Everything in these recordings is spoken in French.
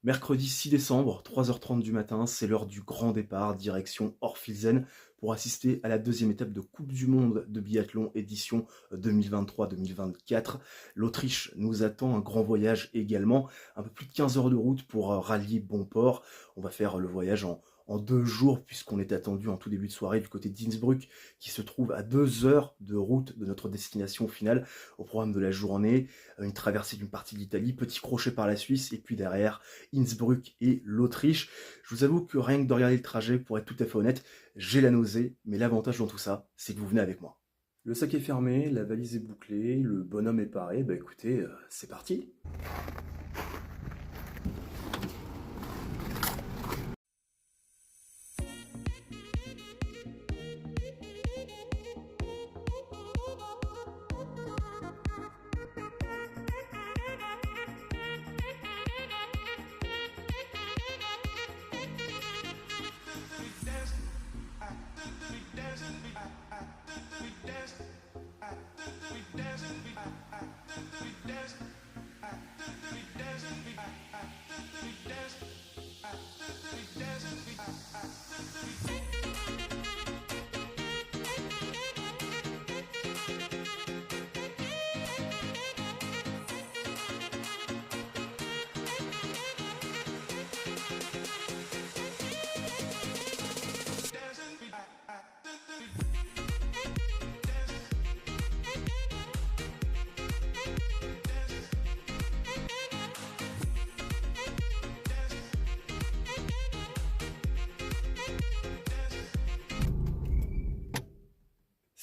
Mercredi 6 décembre, 3h30 du matin, c'est l'heure du grand départ, direction Orphielzen, pour assister à la deuxième étape de Coupe du monde de biathlon édition 2023-2024. L'Autriche nous attend, un grand voyage également, un peu plus de 15 heures de route pour rallier Bonport. On va faire le voyage en 2 jours, puisqu'on est attendu en tout début de soirée du côté d'Innsbruck, qui se trouve à 2 heures de route de notre destination finale. Au programme de la journée, une traversée d'une partie de l'Italie, petit crochet par la Suisse, et puis derrière, Innsbruck et l'Autriche. Je vous avoue que rien que de regarder le trajet, pour être tout à fait honnête, j'ai la nausée, mais l'avantage dans tout ça, c'est que vous venez avec moi. Le sac est fermé, la valise est bouclée, le bonhomme est paré, bah écoutez, c'est parti.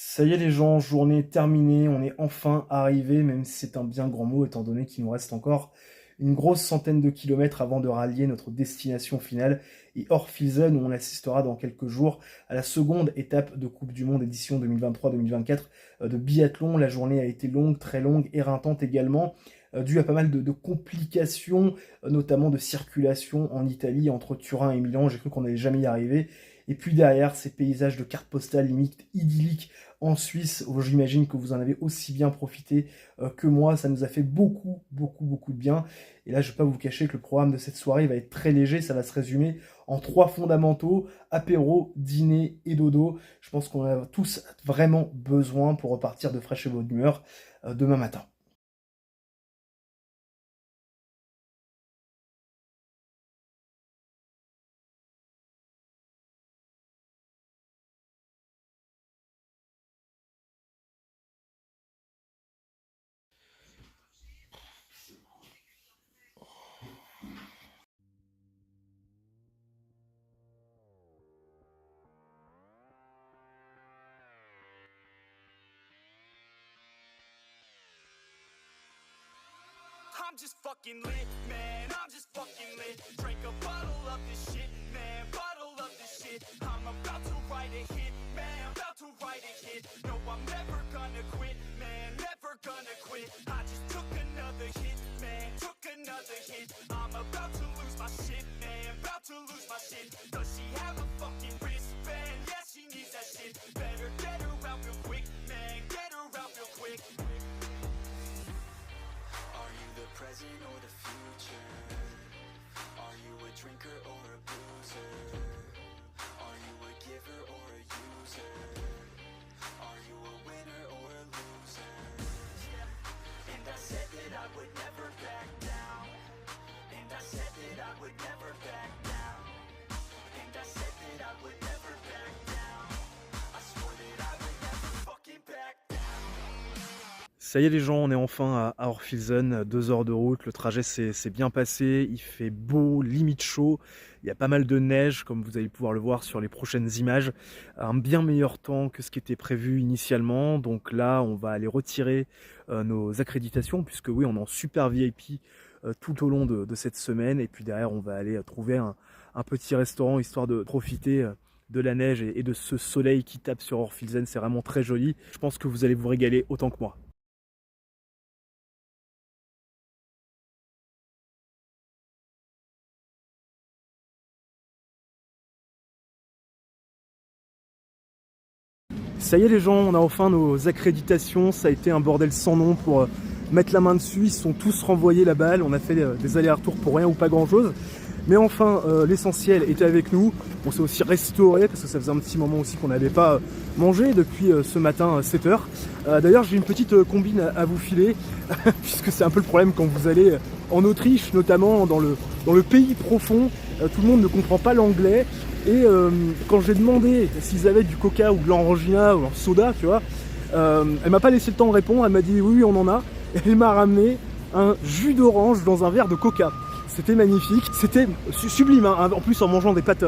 Ça y est les gens, journée terminée, on est enfin arrivé, même si c'est un bien grand mot étant donné qu'il nous reste encore une grosse centaine de kilomètres avant de rallier notre destination finale et Orphielzen où on assistera dans quelques jours à la seconde étape de Coupe du Monde édition 2023-2024 de biathlon. La journée a été longue, très longue, éreintante également, due à pas mal de complications, notamment de circulation en Italie entre Turin et Milan. J'ai cru qu'on n'allait jamais y arriver. Et puis derrière, ces paysages de cartes postales limite idylliques en Suisse, où j'imagine que vous en avez aussi bien profité que moi. Ça nous a fait beaucoup, beaucoup, beaucoup de bien. Et là, je ne vais pas vous cacher que le programme de cette soirée va être très léger. Ça va se résumer en 3 fondamentaux: apéro, dîner et dodo. Je pense qu'on a tous vraiment besoin pour repartir de fraîche et bonne humeur demain matin. I'm just fucking lit, man, I'm just fucking lit. Drink a bottle of this shit, man, bottle of this shit. I'm about to write a hit, man, about to write a hit. No, I'm never gonna quit, man, never gonna quit. I just took another hit, man, took another hit. I'm about to lose my shit, man, about to lose my shit. Does she have a fucking wristband? Yeah, she needs that shit. Better get her out real quick, man, get her out real quick. Are you the present or the future? Are you a drinker or a boozer? Are you a giver or a user? Are you a winner or a loser? And I said that I would never back down. And I said that I would never back down. And I said that I would never back down. I swore that I would never fucking back down. Ça y est les gens, on est enfin à Orphielzen, 2 heures de route, le trajet s'est bien passé, il fait beau, limite chaud, il y a pas mal de neige comme vous allez pouvoir le voir sur les prochaines images, un bien meilleur temps que ce qui était prévu initialement, donc là on va aller retirer nos accréditations puisque oui on est en super VIP tout au long de cette semaine et puis derrière on va aller trouver un petit restaurant histoire de profiter de la neige et de ce soleil qui tape sur Orphielzen, c'est vraiment très joli, je pense que vous allez vous régaler autant que moi. Ça y est les gens, on a enfin nos accréditations, ça a été un bordel sans nom pour mettre la main dessus, ils se sont tous renvoyés la balle, on a fait des allers-retours pour rien ou pas grand-chose. Mais enfin, l'essentiel était avec nous. On s'est aussi restauré parce que ça faisait un petit moment aussi qu'on n'avait pas mangé depuis ce matin 7h. D'ailleurs, j'ai une petite combine à vous filer puisque c'est un peu le problème quand vous allez en Autriche, notamment dans le pays profond. Tout le monde ne comprend pas l'anglais. Et quand j'ai demandé s'ils avaient du coca ou de l'orangina ou un soda, tu vois, elle m'a pas laissé le temps de répondre. Elle m'a dit oui, on en a. Et elle m'a ramené un jus d'orange dans un verre de coca. C'était magnifique, c'était sublime, hein. En plus en mangeant des pâtes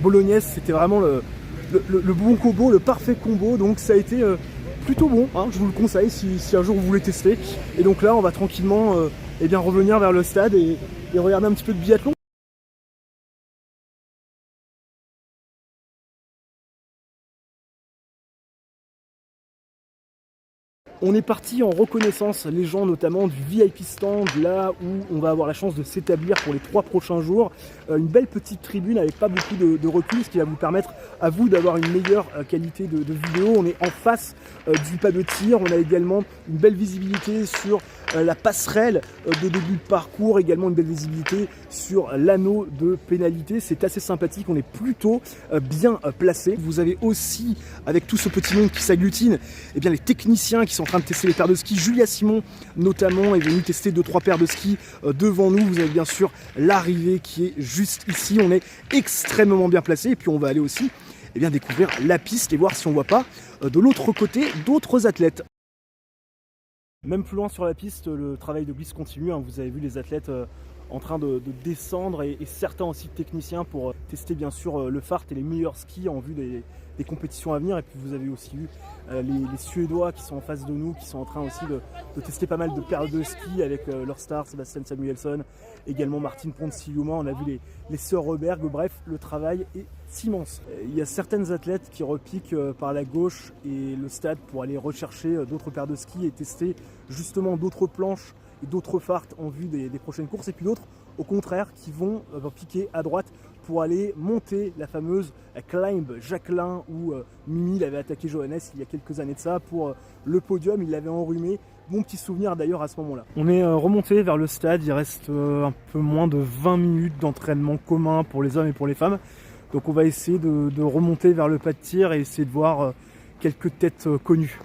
bolognaises, c'était vraiment le bon combo, le parfait combo, donc ça a été plutôt bon, hein. Je vous le conseille si un jour vous voulez tester. Et donc là on va tranquillement eh bien, revenir vers le stade et regarder un petit peu de biathlon. On est parti en reconnaissance, les gens notamment du VIP stand, là où on va avoir la chance de s'établir pour les 3 prochains jours. Une belle petite tribune avec pas beaucoup de recul, ce qui va vous permettre à vous d'avoir une meilleure qualité de vidéo. On est en face du pas de tir, on a également une belle visibilité sur la passerelle de début de parcours, également une belle visibilité sur l'anneau de pénalité. C'est assez sympathique, on est plutôt bien placé. Vous avez aussi, avec tout ce petit monde qui s'agglutine, eh bien les techniciens qui sont en train de tester les paires de ski. Julia Simon notamment est venue tester 2-3 paires de ski devant nous. Vous avez bien sûr l'arrivée qui est juste ici. On est extrêmement bien placé et puis on va aller aussi eh bien, découvrir la piste et voir si on voit pas de l'autre côté d'autres athlètes. Même plus loin sur la piste, le travail de glisse continue, hein. Vous avez vu les athlètes en train de descendre et certains aussi techniciens pour tester bien sûr le fart et les meilleurs skis en vue des compétitions à venir. Et puis vous avez aussi eu les Suédois qui sont en face de nous, qui sont en train aussi de tester pas mal de paires de ski avec leur star Sebastian Samuelsson, également Martin Ponsiluoma. On a vu les sœurs Reberg. Bref, le travail est immense. Il y a certaines athlètes qui repiquent par la gauche et le stade pour aller rechercher d'autres paires de ski et tester justement d'autres planches et d'autres farts en vue des prochaines courses, et puis d'autres au contraire qui vont piquer à droite pour aller monter la fameuse climb Jacqueline où Mimi l'avait attaqué Johannes il y a quelques années de ça pour le podium, il l'avait enrhumé. Bon petit souvenir d'ailleurs à ce moment-là. On est remonté vers le stade, il reste un peu moins de 20 minutes d'entraînement commun pour les hommes et pour les femmes. Donc on va essayer de remonter vers le pas de tir et essayer de voir quelques têtes connues.